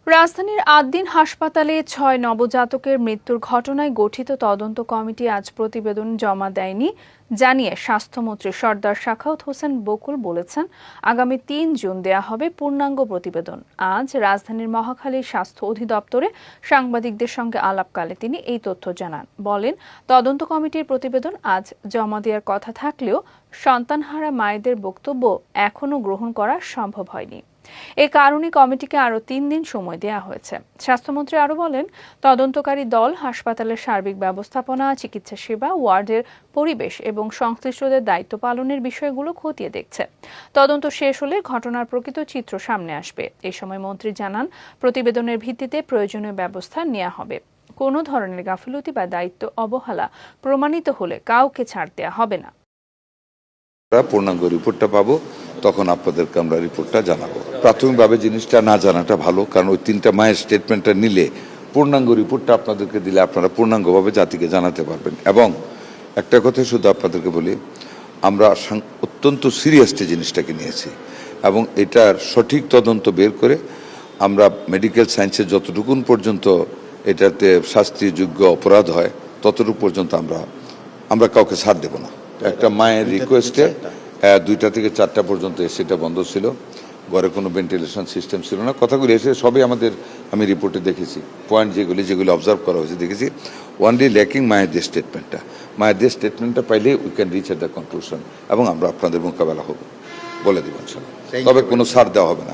রাজধানীর আদ্দিন হাসপাতালে ৬ নবজাতকের মৃত্যুর ঘটনায় গঠিত তদন্ত কমিটি আজ প্রতিবেদন জমা দেয়নি জানিয়ে স্বাস্থ্যমন্ত্রী সরদার সাখাওয়াত হোসেন বকুল বলেছেন, আগামী ৩ জুন দেয়া হবে পূর্ণাঙ্গ প্রতিবেদন। আজ রাজধানীর মহাখালীর স্বাস্থ্য অধিদপ্তরে সাংবাদিকদের সঙ্গে আলাপকালে তিনি এই তথ্য জানান। বলেন, তদন্ত কমিটির প্রতিবেদন আজ জমা দেওয়ার কথা থাকলেও সন্তানহারা মায়েদের বক্তব্য এখনও গ্রহণ করা সম্ভব হয়নি। এ কারণে কমিটিকে আরও ৩ দিন সময় দেওয়া হয়েছে। স্বাস্থ্যমন্ত্রী আরও বলেন, তদন্তকারী দল হাসপাতালের সার্বিক ব্যবস্থাপনা, চিকিৎসা সেবা, ওয়ার্ডের পরিবেশ এবং সংশ্লিষ্টদের দায়িত্ব পালনের বিষয়গুলো খতিয়ে দেখছে। তদন্ত শেষ হলে ঘটনার প্রকৃত চিত্র সামনে আসবে। এ সময় মন্ত্রী জানান, প্রতিবেদনের ভিত্তিতে প্রয়োজনীয় ব্যবস্থা নেওয়া হবে। কোনো ধরনের গাফিলতি বা দায়িত্ব অবহেলা প্রমাণিত হলে কাউকে ছাড় দেওয়া হবে না। পূর্ণাঙ্গ রিপোর্টটা পাবো, তখন আপনাদেরকে আমরা রিপোর্টটা জানাবো। প্রাথমিকভাবে জিনিসটা না জানাটা ভালো, কারণ ওই 3টা মায়ের স্টেটমেন্টটা নিলে পূর্ণাঙ্গ রিপোর্টটা আপনাদেরকে দিলে আপনারা পূর্ণাঙ্গভাবে জাতিকে জানাতে পারবেন। এবং একটা কথা শুধু আপনাদেরকে বলি, আমরা অত্যন্ত সিরিয়াসলি জিনিসটাকে নিয়েছি এবং এটার সঠিক তদন্ত বের করে আমরা মেডিকেল সায়েন্সের যতটুকুন পর্যন্ত এটাতে শাস্তিযোগ্য অপরাধ হয় ততটুকু পর্যন্ত আমরা কাউকে ছাড় দেব না। একটা মায়ের রিকোয়েস্টে 2টা থেকে 4টা পর্যন্ত এসিটা বন্ধ ছিল, ঘরে কোনো ভেন্টিলেশন সিস্টেম ছিল না। কথাগুলি এসে সবই আমি রিপোর্টে দেখেছি, পয়েন্ট যেগুলি অবজার্ভ করা হয়েছে দেখেছি। ওয়ানলি ল্যাকিং মায়েদের স্টেটমেন্টটা পাইলে we can reach at the conclusion এবং আমরা আপনাদের মোকাবেলা হব বলে দেবেন, তবে কোনো ছাড় দেওয়া হবে না।